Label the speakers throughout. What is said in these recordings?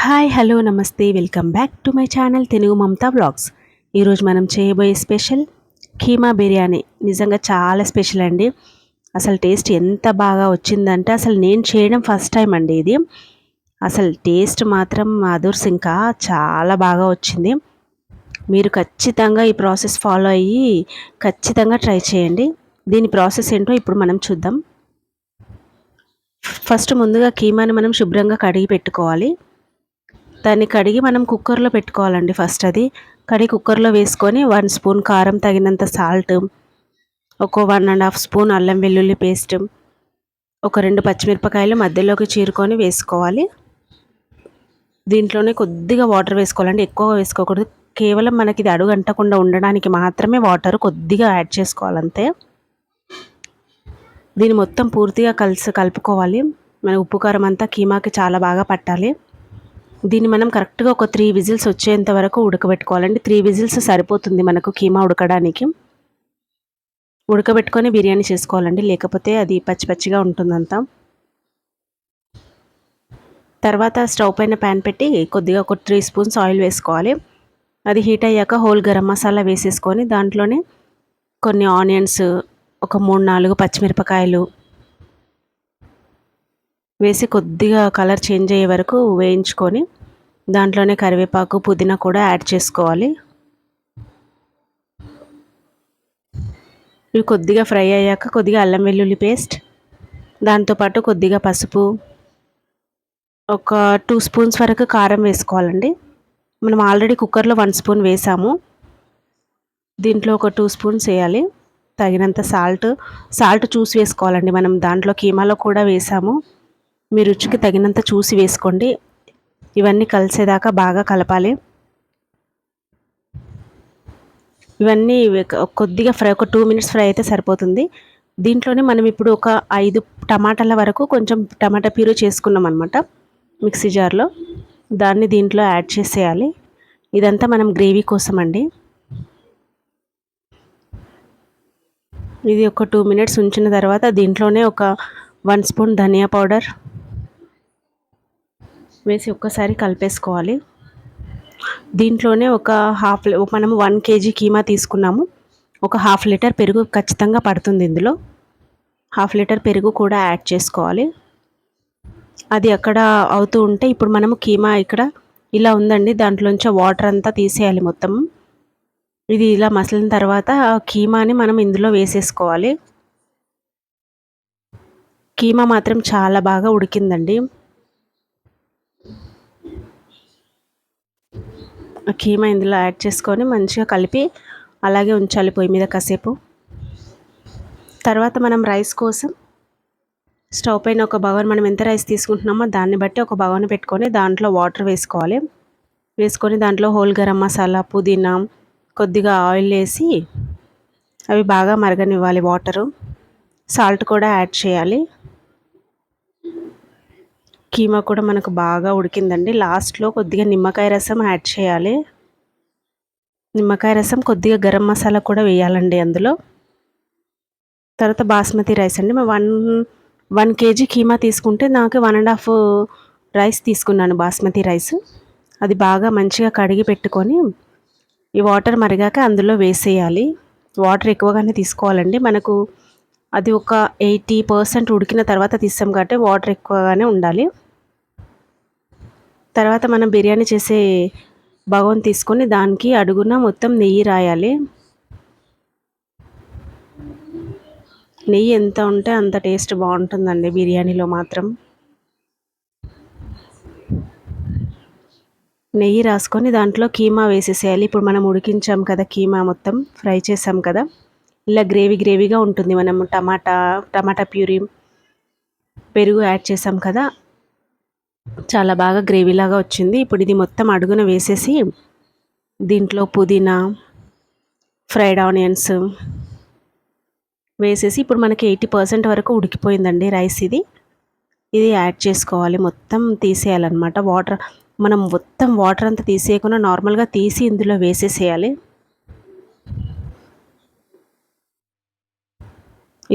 Speaker 1: Hi hello నమస్తే welcome back to my channel Telugu Mamata vlogs. ఈరోజు మనం చేయబోయే స్పెషల్ కీమా బిర్యానీ. నిజంగా చాలా స్పెషల్ అండి. అసలు టేస్ట్ ఎంత బాగా వచ్చిందంటే అసలు నేను చేయడం ఫస్ట్ టైం అండి ఇది. అసలు టేస్ట్ మాత్రం అదుర్స్, ఇంకా చాలా బాగా వచ్చింది. మీరు ఖచ్చితంగా ఈ ప్రాసెస్ ఫాలో అయ్యి ఖచ్చితంగా ట్రై చేయండి. దీని ప్రాసెస్ ఏంటో ఇప్పుడు మనం చూద్దాం. ఫస్ట్ ముందుగా కీమాని మనం శుభ్రంగా కడిగి పెట్టుకోవాలి. దాన్ని కడిగి మనం కుక్కర్లో పెట్టుకోవాలండి. ఫస్ట్ అది కడిగి కుక్కర్లో వేసుకొని 1 స్పూన్ కారం, తగినంత సాల్ట్, ఒక 1.5 స్పూన్ అల్లం వెల్లుల్లి పేస్ట్, ఒక 2 పచ్చిమిరపకాయలు మధ్యలోకి చీరుకొని వేసుకోవాలి. దీంట్లోనే కొద్దిగా వాటర్ వేసుకోవాలండి, ఎక్కువగా వేసుకోకూడదు. కేవలం మనకి ఇది అడుగు అంటకుండా ఉండడానికి మాత్రమే వాటర్ కొద్దిగా యాడ్ చేసుకోవాలంతే. దీన్ని మొత్తం పూర్తిగా కలుపుకోవాలి. మన ఉప్పు కారం అంతా కీమాకి చాలా బాగా పట్టాలి. దీన్ని మనం కరెక్ట్గా ఒక 3 విజిల్స్ వచ్చేంత వరకు ఉడకబెట్టుకోవాలండి. 3 విజిల్స్ సరిపోతుంది మనకు కీమా ఉడకడానికి. ఉడకబెట్టుకొని బిర్యానీ చేసుకోవాలండి, లేకపోతే అది పచ్చి పచ్చిగా ఉంటుందంతా. తర్వాత స్టవ్ పైన ప్యాన్ పెట్టి కొద్దిగా ఒక 3 స్పూన్స్ ఆయిల్ వేసుకోవాలి. అది హీట్ అయ్యాక హోల్ గరం మసాలా వేసేసుకొని దాంట్లోనే కొన్ని ఆనియన్స్, ఒక 3-4 పచ్చిమిరపకాయలు వేసి కొద్దిగా కలర్ చేంజ్ అయ్యే వరకు వేయించుకొని దాంట్లోనే కరివేపాకు, పుదీనా కూడా యాడ్ చేసుకోవాలి. ఇవి కొద్దిగా ఫ్రై అయ్యాక కొద్దిగా అల్లం వెల్లుల్లి పేస్ట్, దాంతోపాటు కొద్దిగా పసుపు, ఒక 2 స్పూన్స్ వరకు కారం వేసుకోవాలండి. మనం ఆల్రెడీ కుక్కర్లో 1 స్పూన్ వేసాము. దీంట్లో ఒక 2 స్పూన్స్ వేయాలి. తగినంత సాల్ట్ చూసి వేసుకోవాలండి. మనం దాంట్లో కీమాలో కూడా వేసాము. మీ రుచికి తగినంత చూసి వేసుకోండి. ఇవన్నీ కలిసేదాకా బాగా కలపాలి. ఇవన్నీ కొద్దిగా ఫ్రై, ఒక 2 మినిట్స్ ఫ్రై అయితే సరిపోతుంది. దీంట్లోనే మనం ఇప్పుడు ఒక 5 టమాటాల వరకు కొంచెం టమాటా ప్యూరీ చేసుకున్నాం అనమాట మిక్సీ జార్లో. దాన్ని దీంట్లో యాడ్ చేసేయాలి. ఇదంతా మనం గ్రేవీ కోసం అండి. ఇది ఒక 2 మినిట్స్ ఉంచిన తర్వాత దీంట్లోనే ఒక 1 స్పూన్ ధనియా పౌడర్ వేసి ఒక్కసారి కలిపేసుకోవాలి. దీంట్లోనే ఒక మనము 1 కేజీ కీమా తీసుకున్నాము. ఒక 1/2 లీటర్ పెరుగు ఖచ్చితంగా పడుతుంది ఇందులో. 1/2 లీటర్ పెరుగు కూడా యాడ్ చేసుకోవాలి. అది అక్కడ అవుతూ ఉంటే ఇప్పుడు మనము కీమా ఇక్కడ ఇలా ఉందండి, దాంట్లోంచి వాటర్ అంతా తీసేయాలి మొత్తం. ఇది ఇలా మసిలిన తర్వాత కీమాని మనం ఇందులో వేసేసుకోవాలి. కీమా మాత్రం చాలా బాగా ఉడికిందండి. కీమా ఇందులో యాడ్ చేసుకొని మంచిగా కలిపి అలాగే ఉంచాలి పొయ్యి మీద కాసేపు. తర్వాత మనం రైస్ కోసం స్టవ్ పైన ఒక బగోన్, మనం ఎంత రైస్ తీసుకుంటున్నామో దాన్ని బట్టి ఒక బగోన్ పెట్టుకొని దాంట్లో వాటర్ వేసుకోవాలి. వేసుకొని దాంట్లో హోల్ గరం మసాలా, పుదీనా, కొద్దిగా ఆయిల్ వేసి అవి బాగా మరగనివ్వాలి వాటరు. సాల్ట్ కూడా యాడ్ చేయాలి. కీమా కూడా మనకు బాగా ఉడికిందండి. లాస్ట్లో కొద్దిగా నిమ్మకాయ రసం యాడ్ చేయాలి. నిమ్మకాయ రసం, కొద్దిగా గరం మసాలా కూడా వేయాలండి అందులో. తర్వాత బాస్మతి రైస్ అండి. 1 కేజీ కీమా తీసుకుంటే నాకు 1.5 రైస్ తీసుకున్నాను, బాస్మతి రైస్. అది బాగా మంచిగా కడిగి పెట్టుకొని ఈ వాటర్ మరిగాక అందులో వేసేయాలి. వాటర్ ఎక్కువగానే తీసుకోవాలండి. మనకు అది ఒక 80% ఉడికిన తర్వాత తీస్తాం కాబట్టి వాటర్ ఎక్కువగానే ఉండాలి. తర్వాత మనం బిర్యానీ చేసే బగోన్ తీసుకొని దానికి అడుగున మొత్తం నెయ్యి రాయాలి. నెయ్యి ఎంత ఉంటే అంత టేస్ట్ బాగుంటుందండి బిర్యానీలో మాత్రం. నెయ్యి రాసుకొని దాంట్లో కీమా వేసేసేయాలి. ఇప్పుడు మనం ఉడికించాం కదా, కీమా మొత్తం ఫ్రై చేసాం కదా, ఇలా గ్రేవీగా ఉంటుంది. మనము టమాటా ప్యూరీ, పెరుగు యాడ్ చేసాం కదా, చాలా బాగా గ్రేవీలాగా వచ్చింది. ఇప్పుడు ఇది మొత్తం అడుగున వేసేసి దీంట్లో పుదీనా, ఫ్రైడ్ ఆనియన్స్ వేసేసి ఇప్పుడు మనకి 80% వరకు ఉడికిపోయిందండి రైస్. ఇది యాడ్ చేసుకోవాలి. మొత్తం తీసేయాలన్నమాట వాటర్. మనం మొత్తం వాటర్ అంతా తీసేయకుండా నార్మల్గా తీసి ఇందులో వేసేసేయాలి.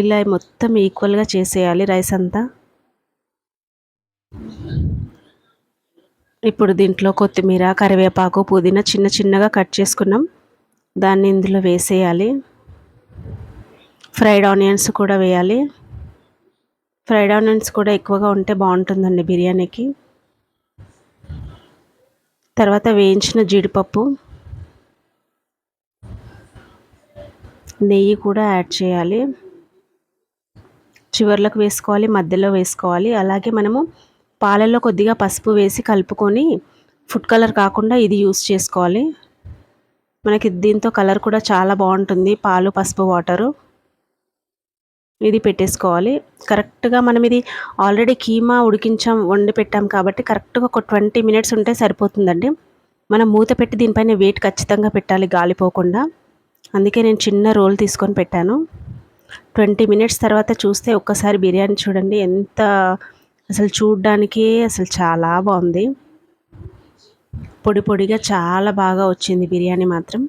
Speaker 1: ఇలా మొత్తం ఈక్వల్గా చేసేయాలి రైస్ అంతా. ఇప్పుడు దీంట్లో కొత్తిమీర, కరివేపాకు, పుదీనా చిన్న చిన్నగా కట్ చేసుకున్నాం. దాన్ని ఇందులో వేసేయాలి. ఫ్రైడ్ ఆనియన్స్ కూడా వేయాలి. ఫ్రైడ్ ఆనియన్స్ కూడా ఎక్కువగా ఉంటే బాగుంటుందండి బిర్యానీకి. తర్వాత వేయించిన జీడిపప్పు, నెయ్యి కూడా యాడ్ చేయాలి. చివర్లకు వేసుకోవాలి, మధ్యలో వేసుకోవాలి. అలాగే మనము పాలల్లో కొద్దిగా పసుపు వేసి కలుపుకొని ఫుడ్ కలర్ కాకుండా ఇది యూస్ చేసుకోవాలి. మనకి దీంతో కలర్ కూడా చాలా బాగుంటుంది. పాలు, పసుపు, వాటరు ఇది పెట్టేసుకోవాలి. కరెక్ట్గా మనం ఇది ఆల్రెడీ కీమా వండి పెట్టాం కాబట్టి కరెక్ట్గా ఒక 20 మినిట్స్ ఉంటే సరిపోతుందండి. మనం మూత పెట్టి దీనిపైన వెయిట్ ఖచ్చితంగా పెట్టాలి గాలిపోకుండా. అందుకే నేను చిన్న రోల్ తీసుకొని పెట్టాను. 20 మినిట్స్ తర్వాత చూస్తే ఒక్కసారి బిర్యానీ చూడండి ఎంత అసలు చూడ్డానికే అసలు చాలా బాగుంది. పొడి పొడిగా చాలా బాగా వచ్చింది బిర్యానీ మాత్రం.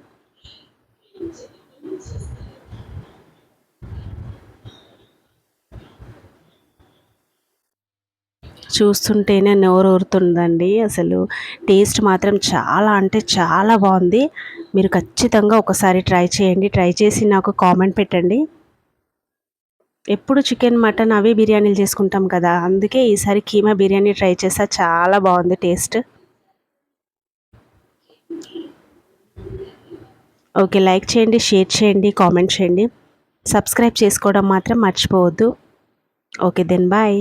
Speaker 1: చూస్తుంటేనే నోరు ఊరుతుందండి. అసలు టేస్ట్ మాత్రం చాలా అంటే చాలా బాగుంది. మీరు ఖచ్చితంగా ఒకసారి ట్రై చేయండి. ట్రై చేసి నాకు కామెంట్ పెట్టండి. ఎప్పుడు చికెన్, మటన్ అవే బిర్యానీలు చేసుకుంటాం కదా, అందుకే ఈసారి కీమా బిర్యానీ ట్రై చేసా. చాలా బాగుంది టేస్ట్. ఓకే, లైక్ చేయండి, షేర్ చేయండి, కామెంట్ చేయండి. సబ్స్క్రైబ్ చేసుకోవడం మాత్రం మర్చిపోవద్దు. Okay then bye.